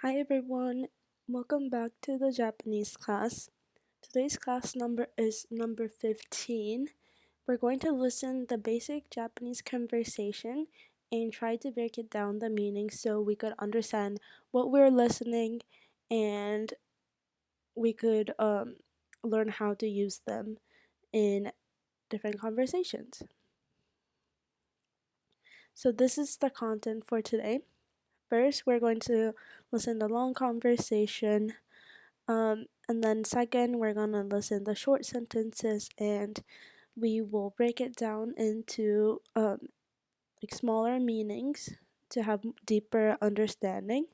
Hi everyone, welcome back to the Japanese class. Today's class number is number 15. We're going to listen the basic Japanese conversation and try to break it down the meaning so we could understand what we're listening and we could learn how to use them in different conversations. So this is the content for today. First, we're going to listen to long conversation. And then second, we're gonna listen the short sentences and we will break it down into like smaller meanings to have deeper understanding.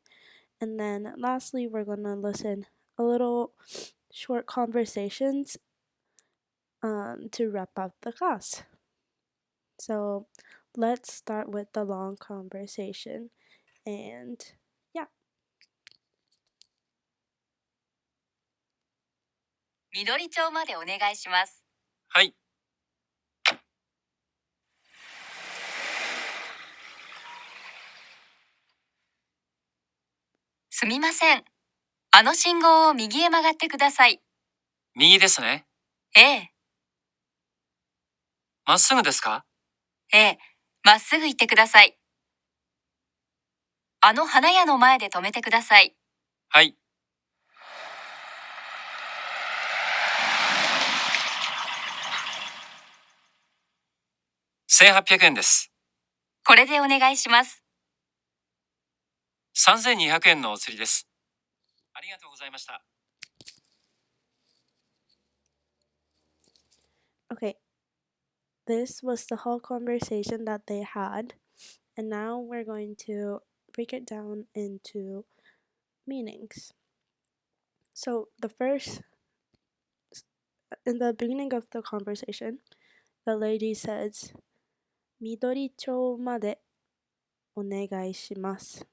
And then lastly, we're gonna listen a little short conversations to wrap up the class. So let's start with the long conversation and yeah. 緑町までお願いします。はい。すみません。あの信号を右へ曲がってください。右ですね。ええ、まっすぐですか？ええ、まっすぐ行ってください。あの花屋の前で止めてください。はい。1800円です。これでお願いします。3200円のお釣りです。ありがとうございました。Okay, this was the whole conversation that they had, and now we're going to break it down into meanings. So, in the beginning of the conversation, the lady says, 緑町までお願いします。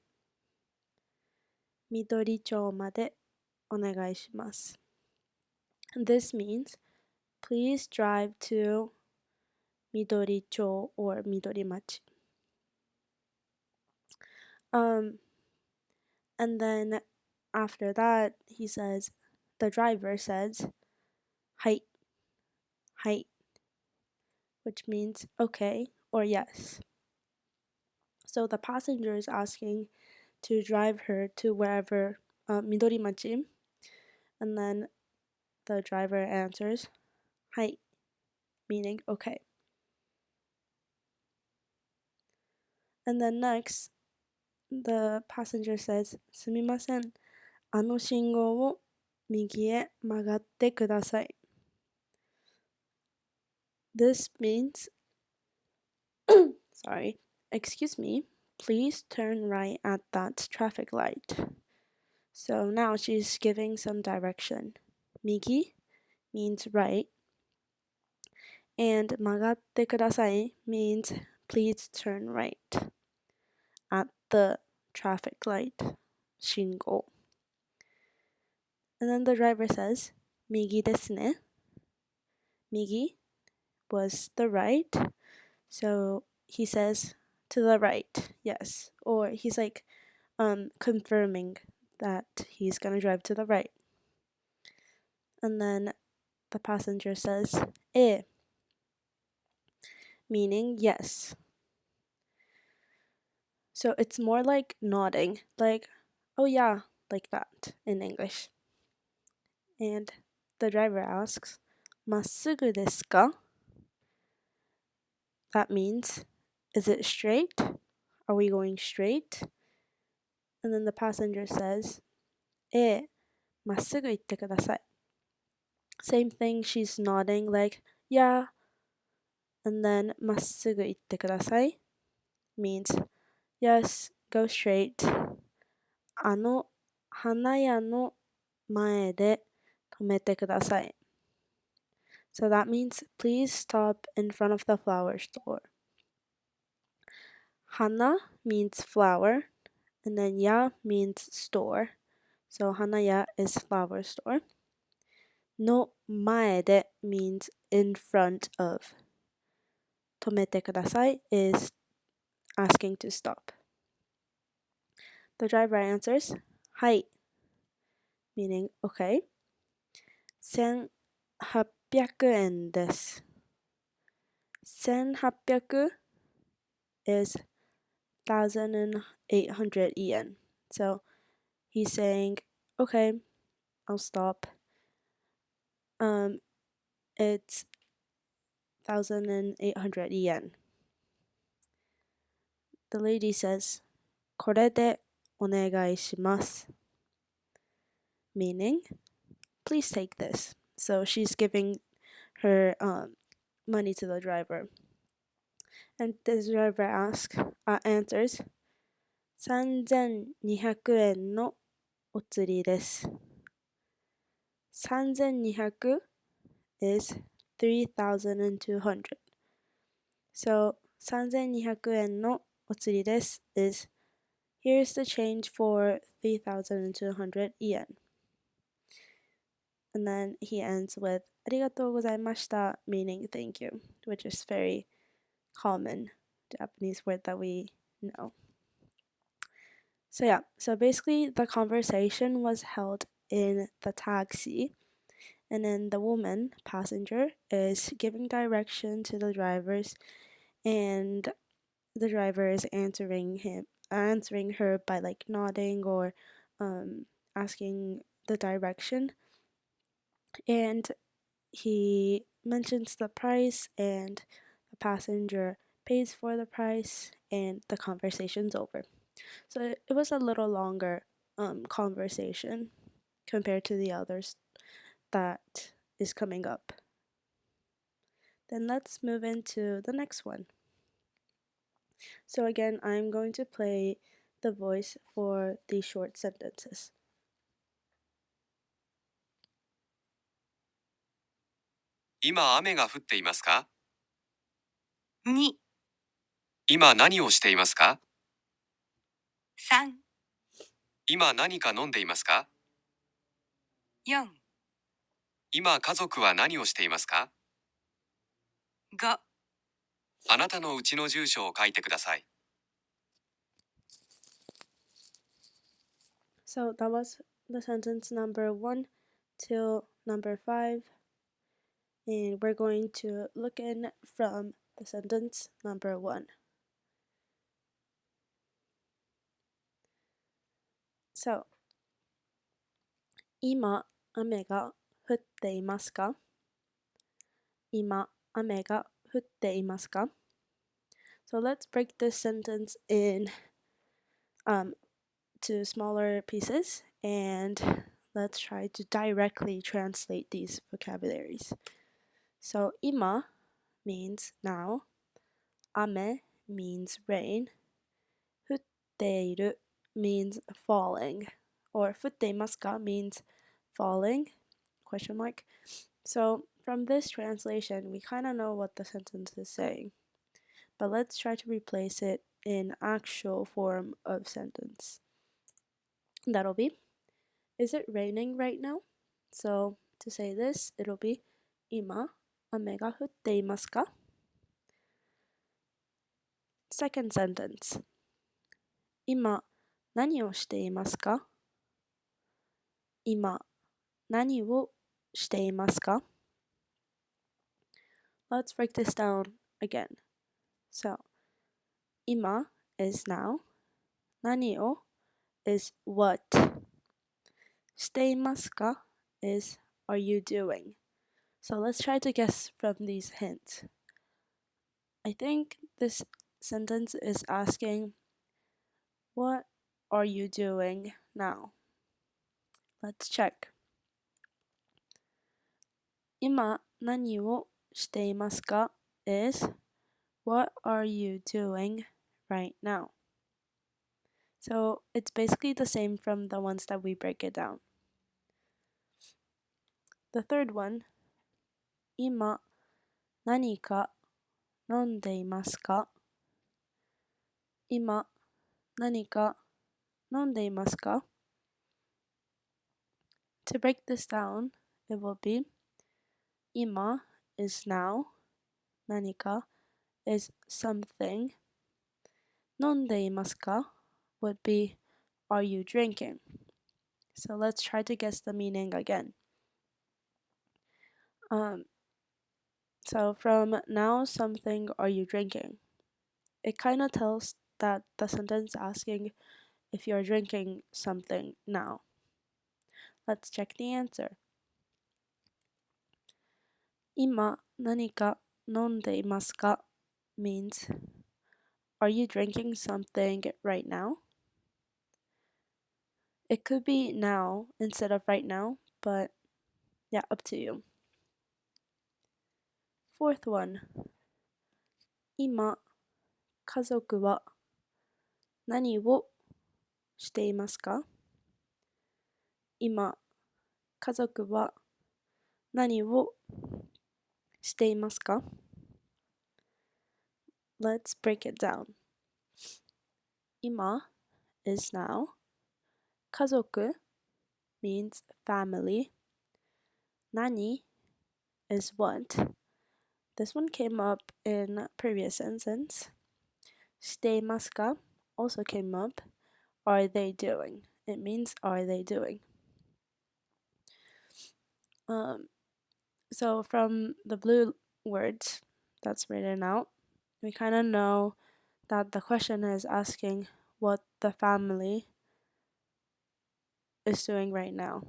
緑町までお願いします。This means, please drive to 緑町 or 緑町. And then after that, the driver says, はい、はい, which means okay or yes. So the passenger is asking to drive her to wherever, Midorimachi, and then the driver answers, はい, meaning okay. And then next, the passenger says, すみません、あの信号を右へ曲がってください. This means, sorry, excuse me, please turn right at that traffic light. So now she's giving some direction. Migi means right, and 曲がってください means please turn right at the traffic light, 信号. And then the driver says, 右ですね. Migi was the right, so he says to the right, yes, or he's like confirming that he's gonna drive to the right. And then the passenger says, ええ, meaning yes. So it's more like nodding, like, oh yeah, like that in English. And the driver asks, まっすぐですか? That means, is it straight? Are we going straight? And then the passenger says, ええ、まっすぐ行ってください. Same thing, she's nodding like, yeah. And then まっすぐ行ってください means, yes, go straight. あの花屋の前で止めてください. So that means, please stop in front of the flower store. Hana means flower, and then ya means store. So hanaya is flower store. No maede means in front of. Tomete kudasai is asking to stop. The driver answers, はい meaning okay. 1800円です。1800 is 1,800 yen. So he's saying, okay, I'll stop. It's 1,800 yen. The lady says, これでお願いします meaning, please take this. So she's giving her money to the driver. And the driver answers, 3200円のお釣りです。3200 is 3,200. So 3200円のお釣りです is here's the change for 3,200 yen. And then he ends with ありがとうございました meaning thank you, which is very common Japanese word that we know. So yeah, so basically the conversation was held in the taxi, and then the woman passenger is giving direction to the drivers, and the driver is answering her by like nodding or asking the direction, and he mentions the price, and the passenger pays for the price, and the conversation's over. So it was a little longer conversation compared to the others that is coming up. Then let's move into the next one. So again, I'm going to play the voice for the short sentences. 今雨が降っていますか？ 2、今何をしていますか？ 3、今何か飲んでいますか？ 4、今家族は何をしていますか？ 5。あなたのうちの住所を書いてください。So that was the sentence number 1 till number 5. And we're going to look in from the sentence number 1. So, 今雨が降っていますか？今雨が降っていますか？ So let's break this sentence in to smaller pieces, and let's try to directly translate these vocabularies. So 今 means now, 雨 means rain, 降っている means falling, or 降っていますか means falling, question mark. So from this translation, we kind of know what the sentence is saying, but let's try to replace it in actual form of sentence. That'll be, is it raining right now? So to say this, it'll be 今雨が降っていますか? Second sentence. 今何をしていますか? 今何をしていますか? Let's break this down again. So 今 is now, 何を is what, していますか is are you doing. So let's try to guess from these hints. I think this sentence is asking, what are you doing now? Let's check. 今何をしていますか is what are you doing right now? So it's basically the same from the ones that we break it down. The third one, 今何か飲んでいますか? 今何か飲んでいますか? To break this down, it will be 今 is now, 何か is something, 飲んでいますか would be are you drinking? So let's try to guess the meaning again. So from now something are you drinking? It kind of tells that the sentence asking if you're drinking something now. Let's check the answer. 今何か飲んでいますか means are you drinking something right now? It could be now instead of right now, but yeah, up to you. Fourth one. 今家族は何をしていますか今家族は何をしていますか Let's break it down. 今 is now. 家族 means family. 何 is what. This one came up in previous sentence. していますか also came up. Are they doing? It means are they doing? So from the blue words that's written out, we kind of know that the question is asking what the family is doing right now,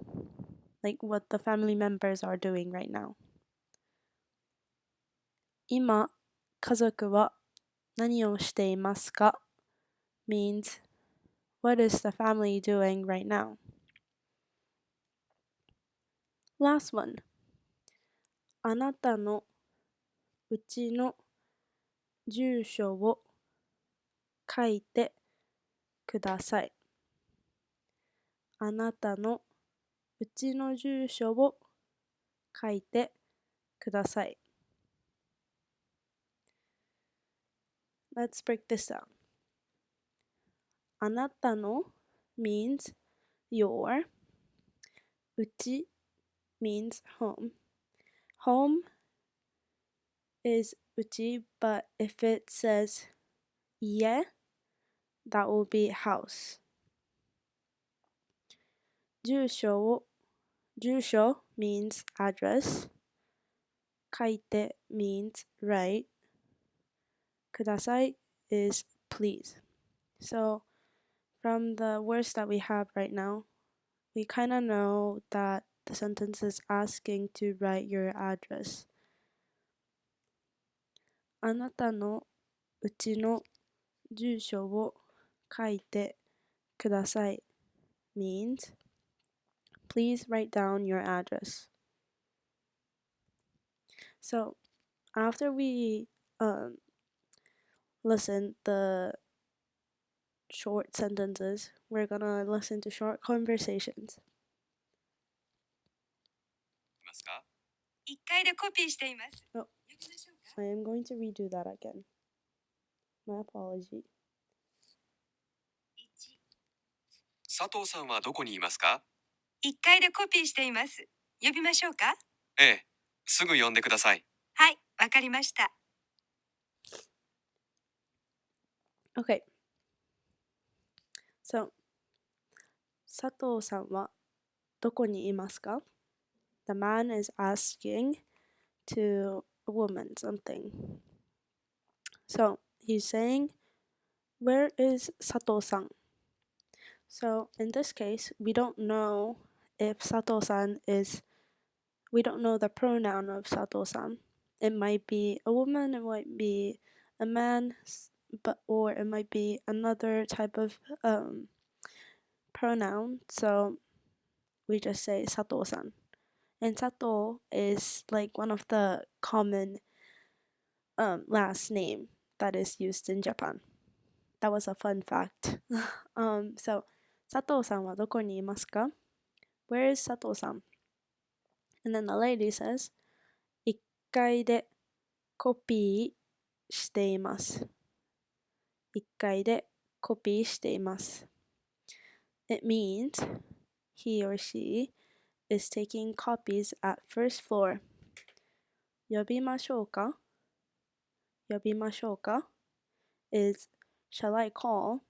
like what the family members are doing right now. 今家族は何をしていますか means what is the family doing right now? Last one. あなたのうちの住所を書いてください。あなたのうちの住所を書いてください。Let's break this down. あなたの means your. うち means home. Home is うち, but if it says 家, that will be house. 住所 means address. 書いて means write. ください is please. So from the words that we have right now, we kind of know that the sentence is asking to write your address. あなたのうちの住所を書いてください means please write down your address. So after we listen the short sentences, we're gonna listen to short conversations. いますか1階でコピーしています。 Oh. 読みましょうか。 I am going to redo that again. My apology. 1、佐藤さんはどこにいますか1階でコピーしています。呼びましょうか。ええ、すぐ呼んでください。はい、わかりました。 Okay. So, 佐藤さんはどこにいますか? The man is asking to a woman something. So, he's saying, where is Sato-san? So, in this case, we don't know if Sato-san is, we don't know the pronoun of Sato-san. It might be a woman, it might be a man, or it might be another type of pronoun. So, we just say Sato-san. And Sato is like one of the common last name that is used in Japan. That was a fun fact. So, Sato-san wa doko ni imasu ka? Where is Sato-san? And then the lady says, 1階でコピーしています。1階でコピーしています。It means he or she is taking copies at first floor. 呼びましょうか? 呼びましょうか is shall I call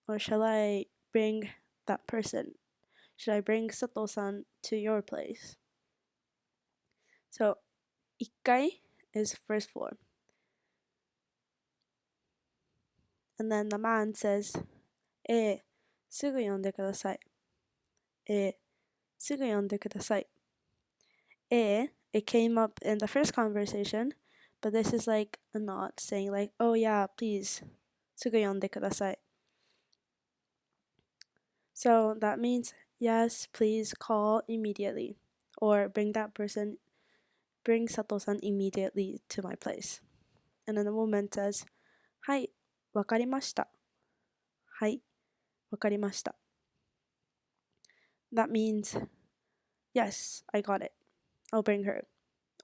or shall I bring that person? should I bring Sato-san to your place? So 1階 is first floor. And then the man says, すぐ呼んでください。すぐ呼んでください。it came up in the first conversation, but this is like a not saying like, oh yeah, please, すぐ呼んでください. So that means, yes, please call immediately. Or bring Sato-san immediately to my place. And then the woman says, はい、わかりました。はい、わかりました. That means, yes, I got it. I'll bring her.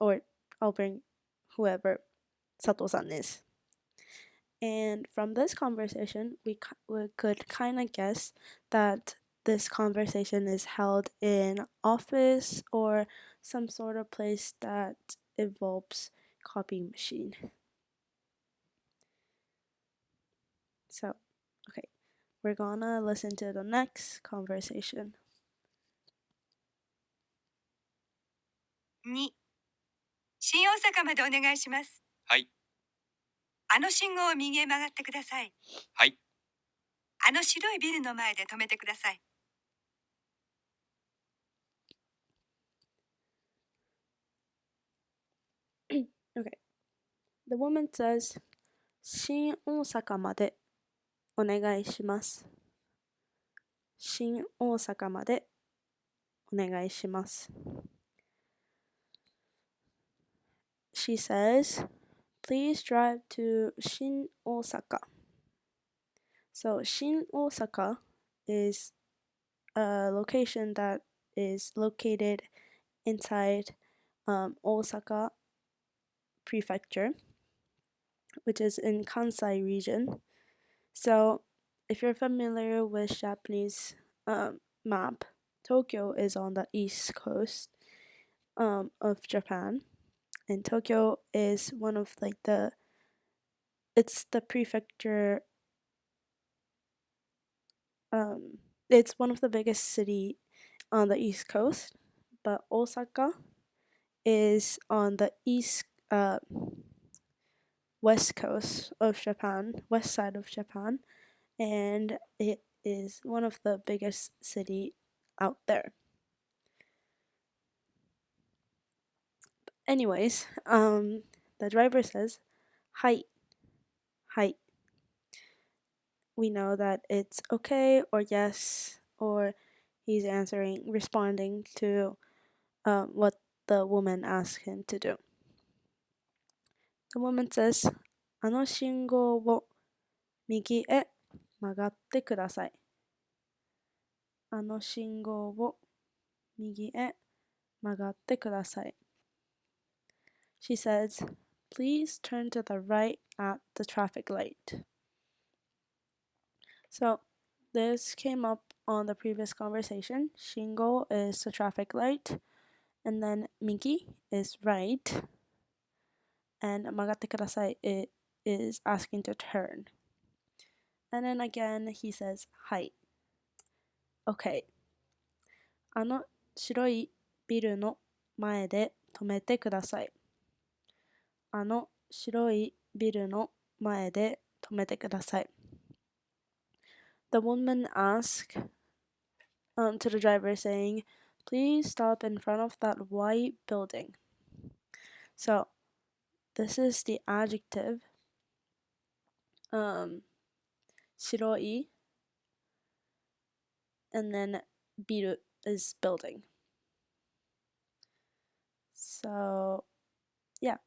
Or I'll bring whoever Sato-san is. And from this conversation, we could kind of guess that this conversation is held in office or some sort of place that involves copy machine. So, okay, we're gonna listen to the next conversation. 2、新大阪までお願いします。はい。あの信号を右へ曲がってください。はい。あの白いビルの前で止めてください。Okay. The woman says, 新大阪までお願いします。新大阪までお願いします。She says, please drive to Shin Osaka. So Shin Osaka is a location that is located inside Osaka Prefecture, which is in Kansai region. So if you're familiar with Japanese map, Tokyo is on the east coast of Japan, and Tokyo is one of like it's the prefecture. It's one of the biggest city on the east coast, but Osaka is on the west coast of Japan, west side of Japan, and it is one of the biggest city out there. Anyways, the driver says, はい、はい. We know that it's okay or yes, or he's responding to what the woman asked him to do. The woman says, あの信号を右へ曲がってください。あの信号を右へ曲がってください. She says, please turn to the right at the traffic light. So this came up on the previous conversation. Shingo is the traffic light, and then migi is right, and magatte kudasai is asking to turn. And then again he says, はい. Okay. あの白いビルの前で止めてください。あの白いビルの前で止めてください. The woman asked to the driver saying, please stop in front of that white building. So this is the adjective 白い and then ビル is building. So yeah.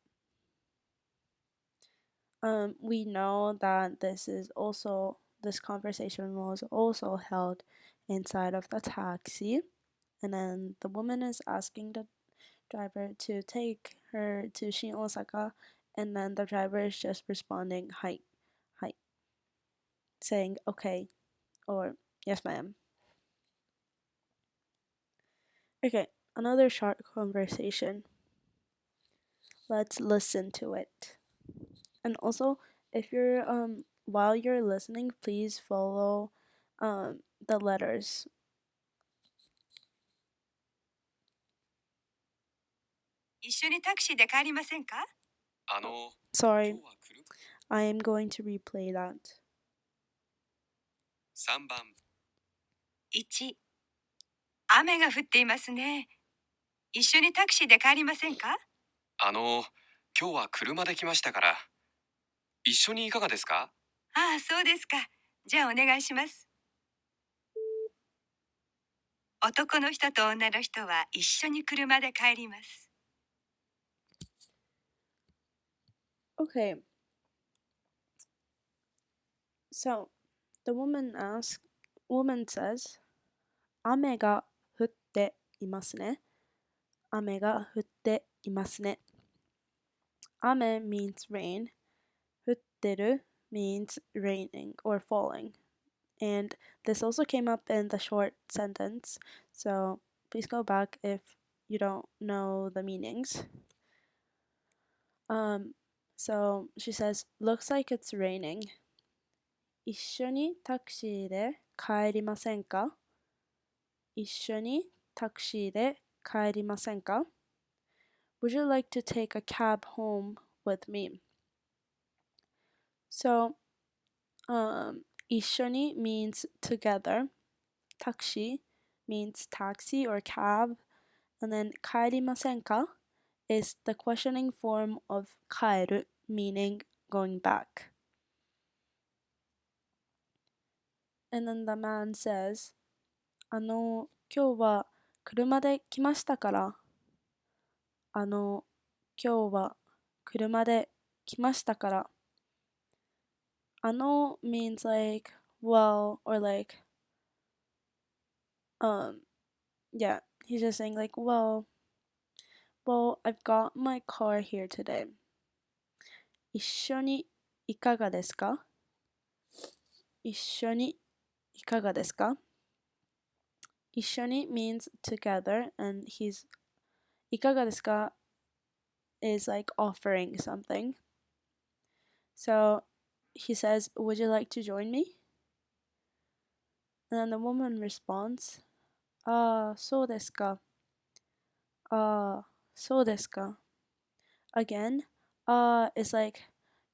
We know that this conversation was also held inside of the taxi, and then the woman is asking the driver to take her to Shin Osaka, and then the driver is just responding はい、はい, saying okay or yes ma'am. Okay, another short conversation. Let's listen to it. And also, if you're while you're listening, please follow the letters 一緒にタクシーで帰りませんか？Sorry, 今日は車 I am going to replay that. 3番、1、雨が降っていますね。一緒にタクシーで帰りませんか？今日は車で来ましたから、一緒にいかがですか？ああ、そうですか。じゃあお願いします。男の人と女の人は一緒に車で帰ります。Okay, so the woman says, 雨が降っていますね。雨が降っていますね。雨 means rain. 降ってる means raining or falling. And this also came up in the short sentence, so please go back if you don't know the meanings. So she says, looks like it's raining. 一緒にタクシーで帰りませんか？一緒にタクシーで帰りませんか？ Would you like to take a cab home with me? So, 一緒に means together. Taxi means taxi or cab. And then 帰りませんか is the questioning form of 帰る meaning going back. And then the man says, 今日は車で来ましたから。今日は車で来ましたから。means like, well, or like, yeah, he's just saying like, well, I've got my car here today. 一緒にいかがですか？一緒にいかがですか？一緒に means together, and he's いかがですか is like offering something. So he says, would you like to join me? And then the woman responds, そうですか。そうですか。Again, is like,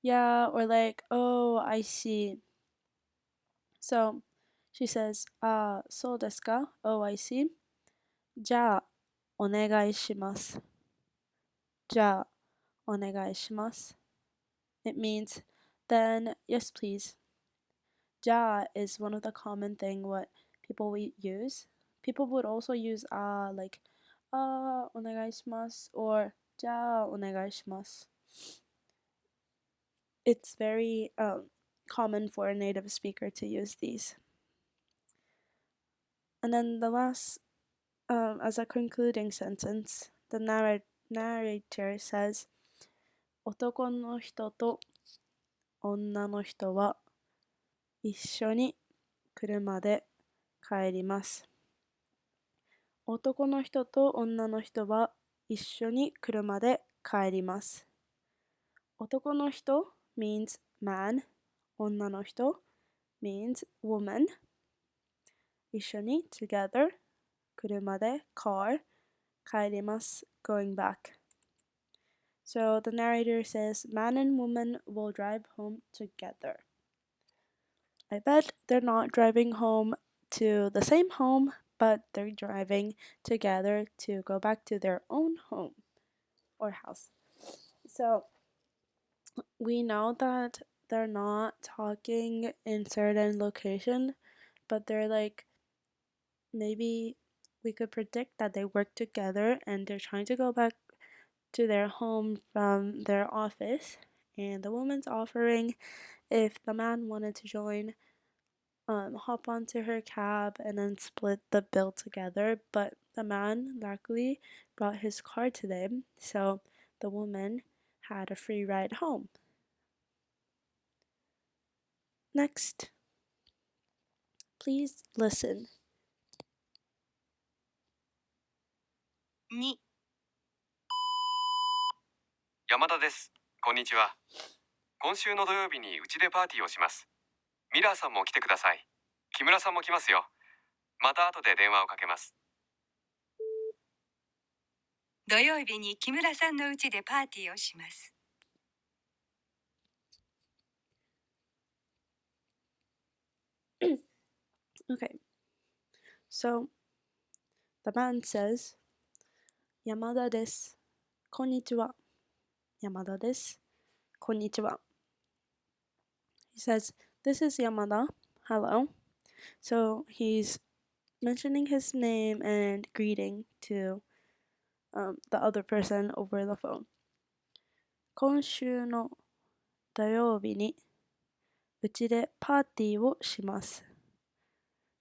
yeah, or like, oh, I see. So she says, そうですか? Oh, I see. じゃあ、お願いします。じゃあ、お願いします。It means, then, yes, please. じゃあ is one of the common thing what people would use. People would also use like, お願いします or じゃあ、お願いします。It's very common for a native speaker to use these. And then the last, as a concluding sentence, the narrator says, 男の人と女の人は一緒に車で帰ります。男の人と女の人は一緒に車で帰ります。男の人 means man. 女の人 means woman. 一緒に together. 車で car. 帰ります going back. So the narrator says man and woman will drive home together. I bet they're not driving home to the same home, but they're driving together to go back to their own home or house. So we know that they're not talking in certain location, but they're like, maybe we could predict that they work together and they're trying to go back to their home from their office, and the woman's offering if the man wanted to join, hop onto her cab and then split the bill together. But the man luckily brought his car today, so the woman had a free ride home. Next, please listen. 2、山田です。こんにちは。今週の土曜日にうちでパーティーをします。ミラーさんも来てください。木村さんも来ますよ。また後で電話をかけます。土曜日に木村さんの家でパーティーをします。Okay, so the man says, Yamada desu, konnichiwa. Yamada desu, konnichiwa. He says, this is Yamada, hello. So he's mentioning his name and greeting to the other person over the phone. 今週の土曜日にうちでパーティーをします。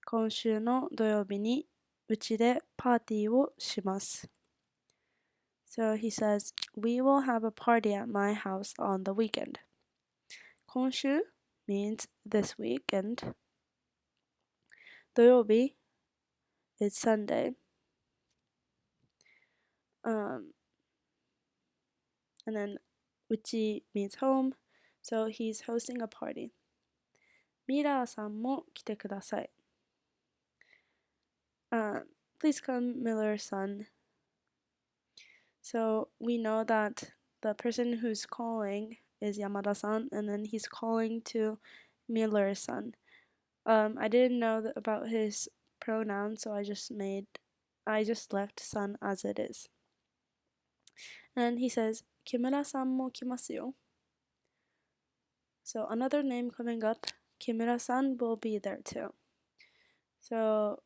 今週の土曜日にうちでパーティーをします。So he says, we will have a party at my house on the weekend. 今週 means this weekend. 土曜日 is Sunday. And then うち means home. So he's hosting a party. ミラーさんも来てください。Please come, Miller-san. So we know that the person who's calling is Yamada-san, and then he's calling to Miller-san. I didn't know about his pronoun, so I just left san as it is. And he says, Kimura-san mo kimasu yo. So another name coming up, Kimura-san will be there too. So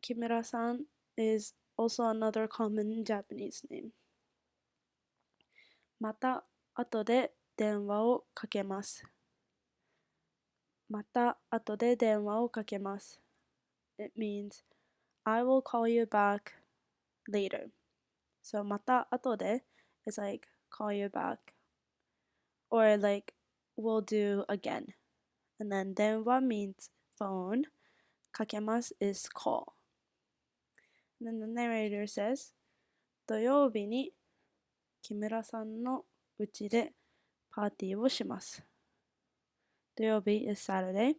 Kimura-san is also another common Japanese name. また後で電話をかけます。また後で電話をかけます。It means I will call you back later. So また後で is like call you back. Or like we'll do again. And then 電話 means phone. かけます is call. And then the narrator says 土曜日に木村さんのうちでパーティーをします。土曜日 is Saturday.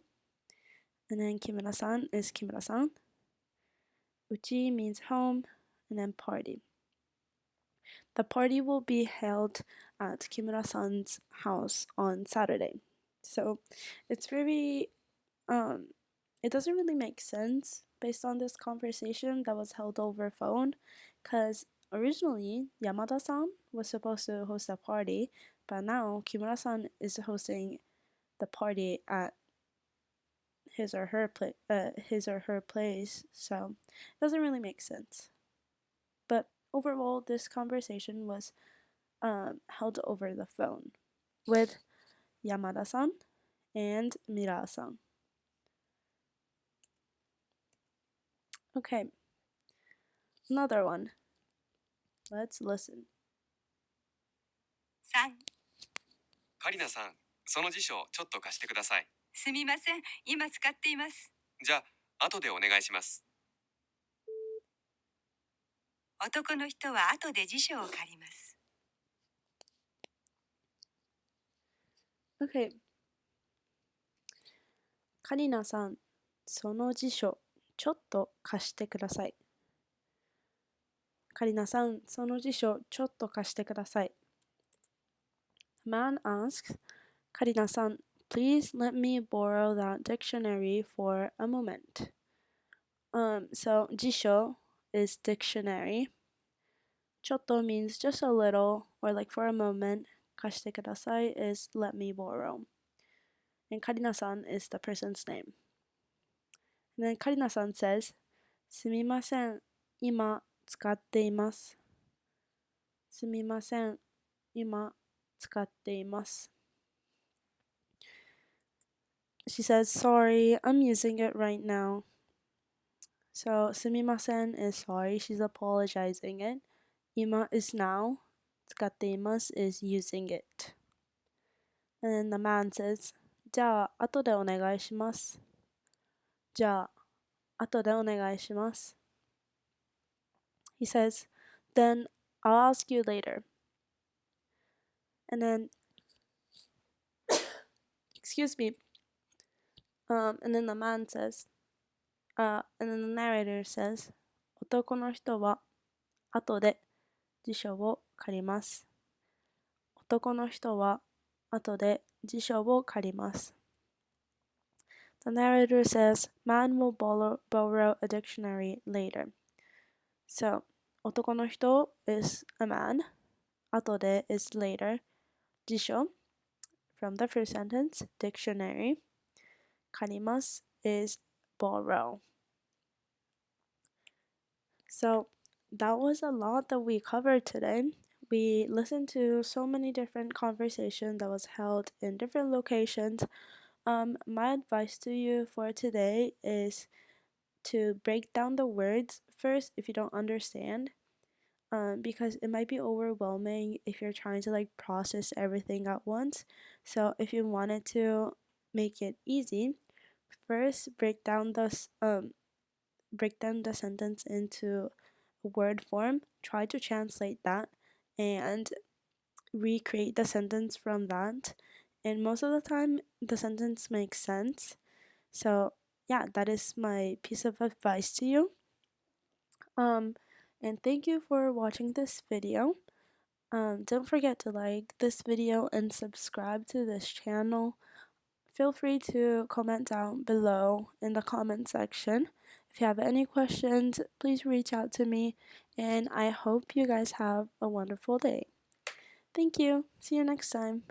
And then Kimura-san is Kimura-san. Uchi means home. And then party. The party will be held at Kimura-san's house on Saturday. So it's very, it doesn't really make sense based on this conversation that was held over phone, because originally Yamada-san was supposed to host a party, but now Kimura-san is hosting the party at his or her place, so it doesn't really make sense. But overall, this conversation was held over the phone with Yamada-san and Mira-san. Okay, another one. Let's listen. 3、カリナさん、その辞書ちょっと貸してください。すみません、今使っています。じゃあ、後でお願いします。男の人は後で辞書を借ります。Okay. カリナさん、その辞書ちょっと貸してください。カリナさん、その辞書ちょっと貸してください。The man asks, カリナさん、please let me borrow that dictionary for a moment. So 辞書 is dictionary. ちょっと means just a little or like for a moment. 貸してください is let me borrow. And カリナさん is the person's name. And then カリナさん says, すみません、今使っています。すみません、今使っています。She says, sorry, I'm using it right now. So, すみません is sorry, she's apologizing it. 今 is now. 使っています is using it. And then the man says, じゃあ、後でお願いします。じゃあ、後でお願いします。He says, then I'll ask you later. And then, excuse me. And then the man says, and then the narrator says, 男の人は後で辞書を借ります。男の人は後で辞書を借ります。The narrator says, man will borrow a dictionary later. So, 男の人 is a man. 後で is later. 辞書 from the first sentence, dictionary. 借ります is borrow. So, that was a lot that we covered today. We listened to so many different conversations that was held in different locations. My advice to you for today is to break down the words first if you don't understand, because it might be overwhelming if you're trying to like process everything at once. So if you wanted to make it easy, first break down the sentence into word form. Try to translate that and recreate the sentence from that. And most of the time, the sentence makes sense. So yeah, that is my piece of advice to you. And thank you for watching this video. Don't forget to like this video and subscribe to this channel. Feel free to comment down below in the comment section. If you have any questions, please reach out to me, and I hope you guys have a wonderful day. Thank you. See you next time.